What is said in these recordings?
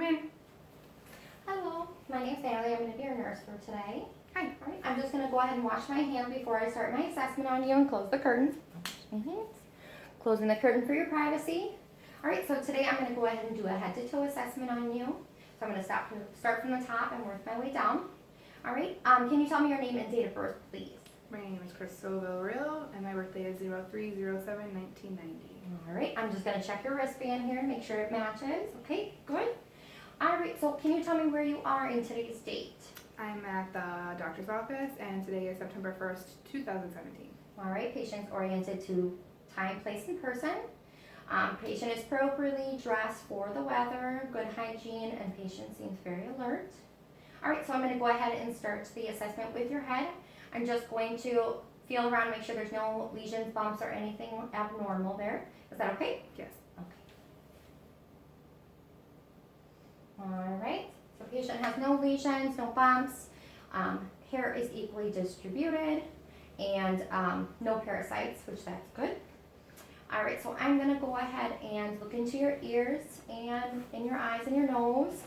Come in. Hello, my name's Natalie. I'm going to be your nurse for today. Hi. All right, I'm just going to go ahead and wash my hand before I start my assessment on you and close the curtain. Closing the curtain for your privacy. All right, so today I'm going to go ahead and do a head-to-toe assessment on you. So I'm going to start from the top and work my way down. All right, can you tell me your name and date of birth, please? My name is Crystal Villarreal, and my birthday is 03/07/1990. All right, I'm just going to check your wristband here to make sure it matches. Okay, good. All right, so can you tell me where you are in today's date? I'm at the doctor's office, and today is September 1st, 2017. All right, patient's oriented to time, place, and person. Patient is appropriately dressed for the weather, good hygiene, and patient seems very alert. All right, so I'm going to go ahead and start the assessment with your head. I'm just going to feel around, make sure there's no lesions, bumps, or anything abnormal there. Is that okay? Yes. Okay. All right, so patient has no lesions, no bumps, hair is equally distributed, and no parasites, which that's good. All right, so I'm gonna go ahead and look into your ears and in your eyes and your nose.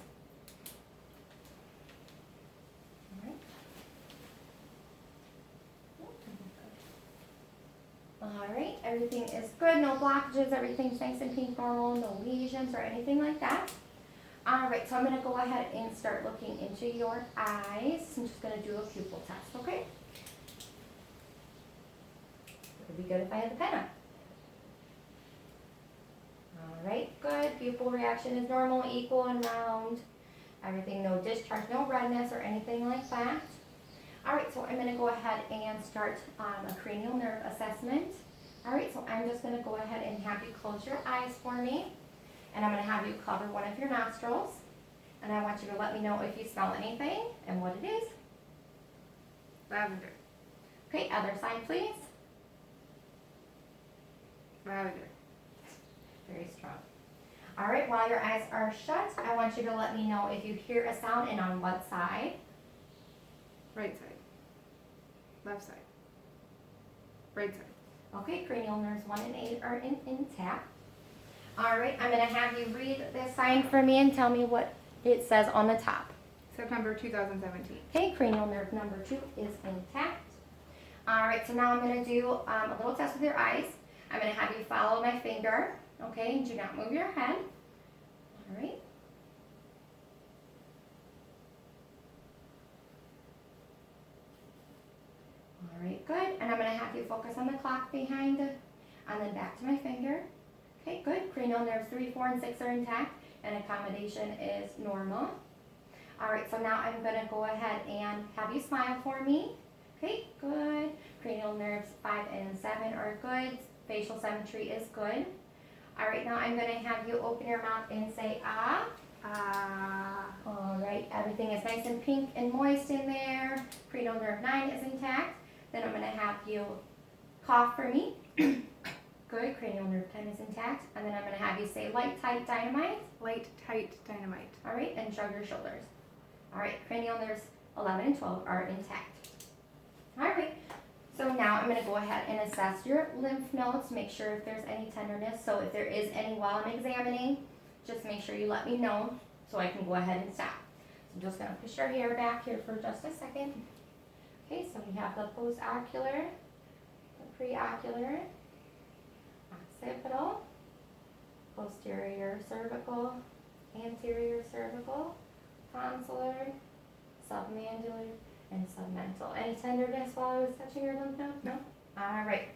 All right, everything is good, no blockages, everything's nice and pink, normal, no lesions or anything like that. All right, so I'm gonna go ahead and start looking into your eyes. I'm just gonna do a pupil test, okay? It would be good if I had the pen up. All right, good. Pupil reaction is normal, equal, and round. Everything, no discharge, no redness or anything like that. All right, so I'm gonna go ahead and start a cranial nerve assessment. All right, so I'm just gonna go ahead and have you close your eyes for me. And I'm gonna have you cover one of your nostrils. And I want you to let me know if you smell anything and what it is. Lavender. Okay, other side, please. Lavender. Very strong. All right, while your eyes are shut, I want you to let me know if you hear a sound and on what side. Right side. Left side. Right side. Okay, cranial nerves 1 and 8 are intact. All right, I'm gonna have you read this sign for me and tell me what it says on the top. September 2017. Okay, cranial nerve number 2 is intact. All right, so now I'm gonna do a little test with your eyes. I'm gonna have you follow my finger, okay, and do not move your head. All right. All right, good. And I'm gonna have you focus on the clock behind and then back to my finger. Okay, good. Cranial nerves 3, 4, and 6 are intact, and accommodation is normal. All right, so now I'm gonna go ahead and have you smile for me. Okay, good. Cranial nerves 5 and 7 are good. Facial symmetry is good. All right, now I'm gonna have you open your mouth and say ah. Ah. All right, everything is nice and pink and moist in there. Cranial nerve 9 is intact. Then I'm gonna have you cough for me. Good, cranial nerve 10 is intact. And then I'm gonna have you say light, tight, dynamite. Light, tight, dynamite. All right, and shrug your shoulders. All right, cranial nerves 11 and 12 are intact. All right, so now I'm gonna go ahead and assess your lymph nodes, make sure if there's any tenderness. So if there is any while I'm examining, just make sure you let me know so I can go ahead and stop. So I'm just gonna push your hair back here for just a second. Okay, so we have the postocular, the preocular, occipital, posterior cervical, anterior cervical, consular, submandibular, and submental. Any tenderness while I was touching your lymph node? No? All right.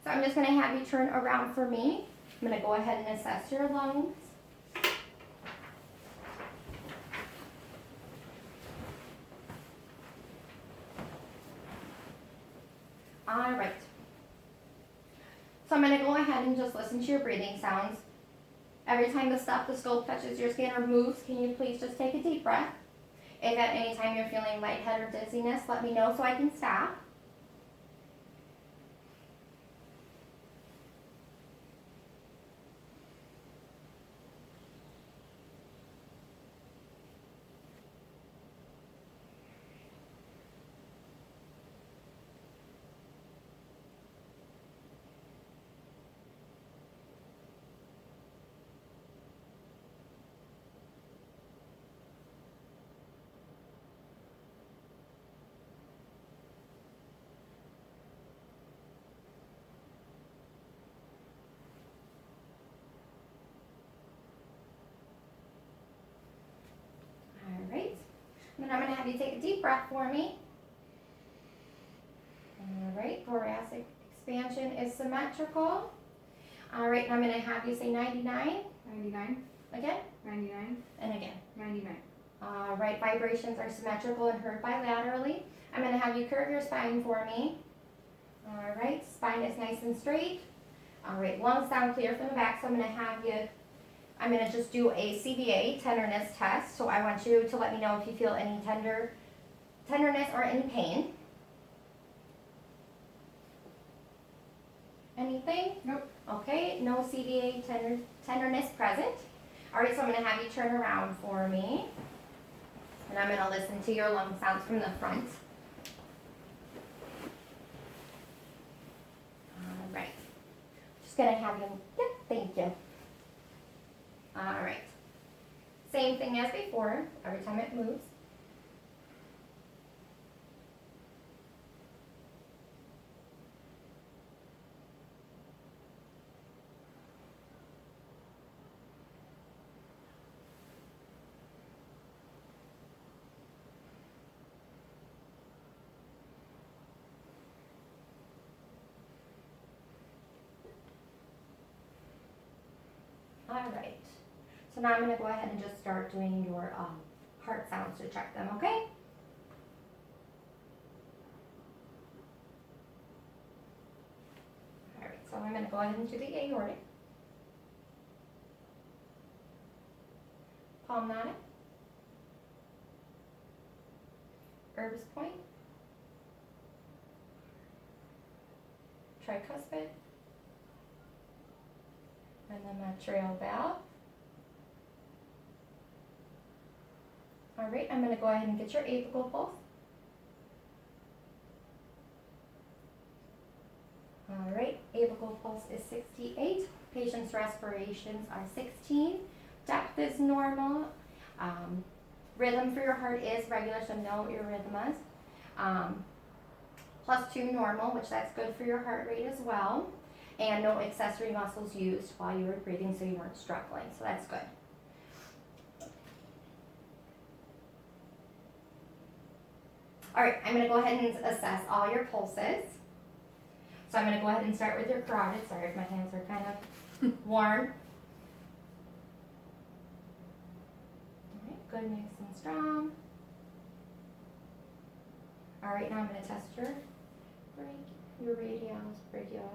So I'm just going to have you turn around for me. I'm going to go ahead and assess your lungs. All right. So I'm going to go ahead and just listen to your breathing sounds. Every time the stethoscope touches your skin or moves, can you please just take a deep breath? If at any time you're feeling lightheaded or dizziness, let me know so I can stop. have you take a deep breath for me. All right, thoracic expansion is symmetrical. All right, and I'm gonna have you say 99. 99, Again, 99, and again. 99. All right, vibrations are symmetrical and heard bilaterally. I'm gonna have you curve your spine for me. All right, spine is nice and straight. All right, lungs sound clear from the back, so I'm gonna just do a CVA, tenderness test. So I want you to let me know if you feel any tenderness or any pain. Anything? Nope. Okay, no CVA tenderness present. All right, so I'm gonna have you turn around for me. And I'm gonna listen to your lung sounds from the front. All right. Just gonna have you, yep, thank you. All right. Same thing as before, every time it moves. All right. So now I'm going to go ahead and just start doing your heart sounds to check them, okay? All right, so I'm going to go ahead and do the aortic. Pulmonary. Urbis point. Tricuspid. And then mitral valve. All right, I'm going to go ahead and get your apical pulse. All right, apical pulse is 68. Patient's respirations are 16. Depth is normal. Rhythm for your heart is regular, so no arrhythmias. +2 normal, which that's good for your heart rate as well. And no accessory muscles used while you were breathing, so you weren't struggling, so that's good. All right, I'm gonna go ahead and assess all your pulses. So I'm gonna go ahead and start with your carotid. Sorry if my hands are kind of warm. All right, good, nice and strong. All right, now I'm gonna test your radials, brachial.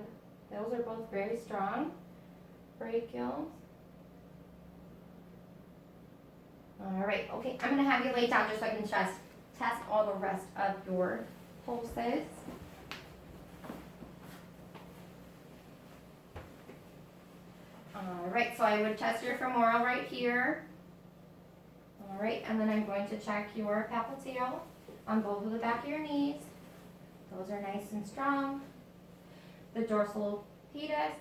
Those are both very strong. Brachials. All right, okay, I'm gonna have you lay down just so I can test all the rest of your pulses. All right, so I would test your femoral right here. All right, and then I'm going to check your popliteal on both of the back of your knees. Those are nice and strong. The dorsal pedis.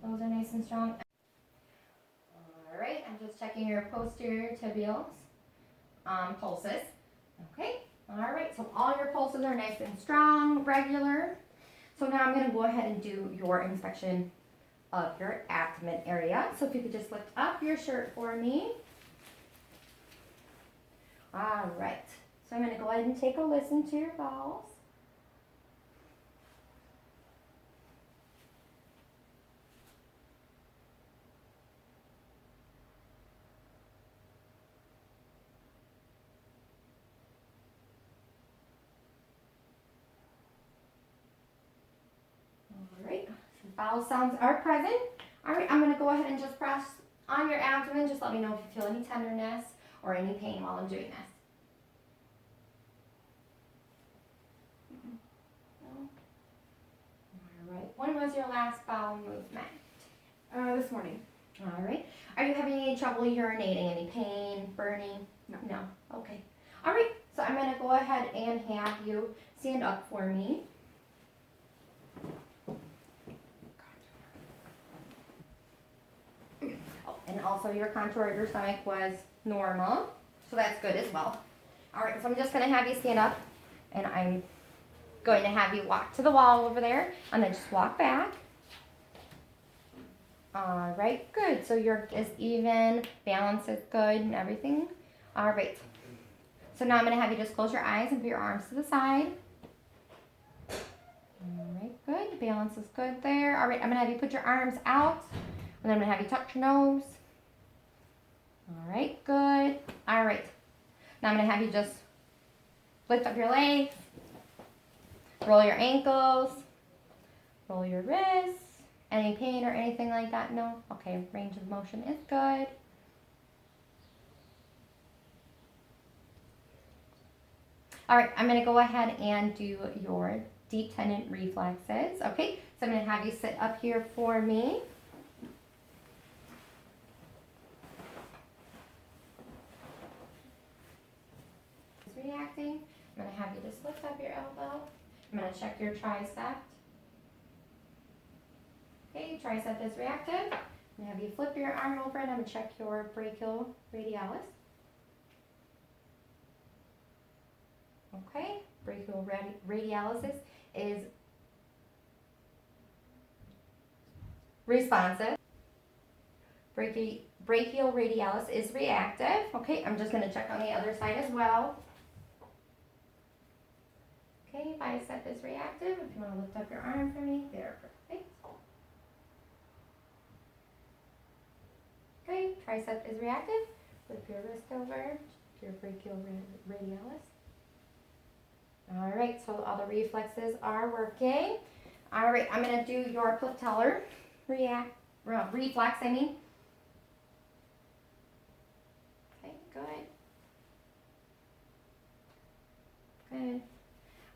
Those are nice and strong. All right, I'm just checking your posterior tibials pulses. Okay, all right, so all your pulses are nice and strong, regular. So now I'm going to go ahead and do your inspection of your abdomen area. So if you could just lift up your shirt for me. All right, so I'm going to go ahead and take a listen to your bowels. Bowel sounds are present. All right, I'm going to go ahead and just press on your abdomen. Just let me know if you feel any tenderness or any pain while I'm doing this. No? All right. When was your last bowel movement? This morning. All right. Are you having any trouble urinating? Any pain, burning? No. No. Okay. All right. So I'm going to go ahead and have you stand up for me. And also your contour of your stomach was normal, so that's good as well. All right, so I'm just going to have you stand up, and I'm going to have you walk to the wall over there, and then just walk back. All right, good. So your is even, balance is good, and everything. All right. So now I'm going to have you just close your eyes and put your arms to the side. All right, good. Balance is good there. All right, I'm going to have you put your arms out. And then I'm going to have you touch your nose. All right, good. All right. Now I'm going to have you just lift up your legs. Roll your ankles. Roll your wrists. Any pain or anything like that? No? Okay, range of motion is good. All right, I'm gonna go ahead and do your deep tendon reflexes. Okay, so I'm gonna have you sit up here for me. Reacting. I'm gonna have you just lift up your elbow. I'm gonna check your tricep. Okay, tricep is reactive. I'm gonna have you flip your arm over and I'm gonna check your brachial radialis. Okay, brachial radialis is responsive. Brachial radialis is reactive. Okay, I'm just gonna check on the other side as well. Okay, bicep is reactive. If you want to lift up your arm for me, there, perfect. Okay, tricep is reactive. Flip your wrist over, your brachial radialis. All right, so all the reflexes are working. All right, I'm gonna do your patellar reflex, I mean. Okay, good. Good.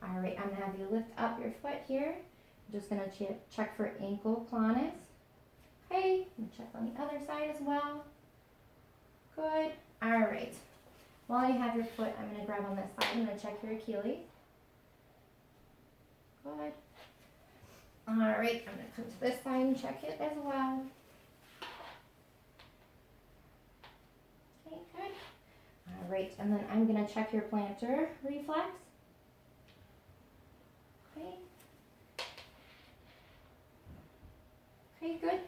All right, I'm gonna have you lift up your foot here. I'm just gonna check for ankle clonus. Okay, and check on the other side as well. Good. All right. While you have your foot, I'm gonna grab on this side. I'm gonna check your Achilles. Good. All right, I'm gonna come to this side and check it as well. Okay, good. All right, and then I'm gonna check your plantar reflex. Okay. Okay, good.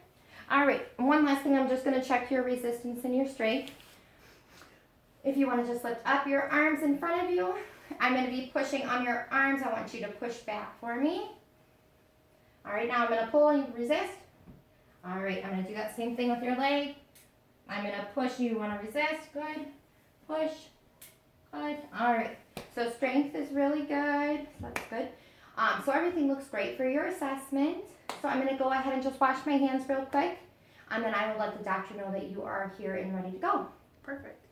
All right, one last thing, I'm just gonna check your resistance and your strength. If you wanna just lift up your arms in front of you, I'm gonna be pushing on your arms. I want you to push back for me. All right, now I'm gonna pull and resist. All right, I'm gonna do that same thing with your leg. I'm gonna push, you wanna resist, good. Push, good. All right, so strength is really good, so that's good. So everything looks great for your assessment. So I'm gonna go ahead and just wash my hands real quick, and then I will let the doctor know that you are here and ready to go. Perfect.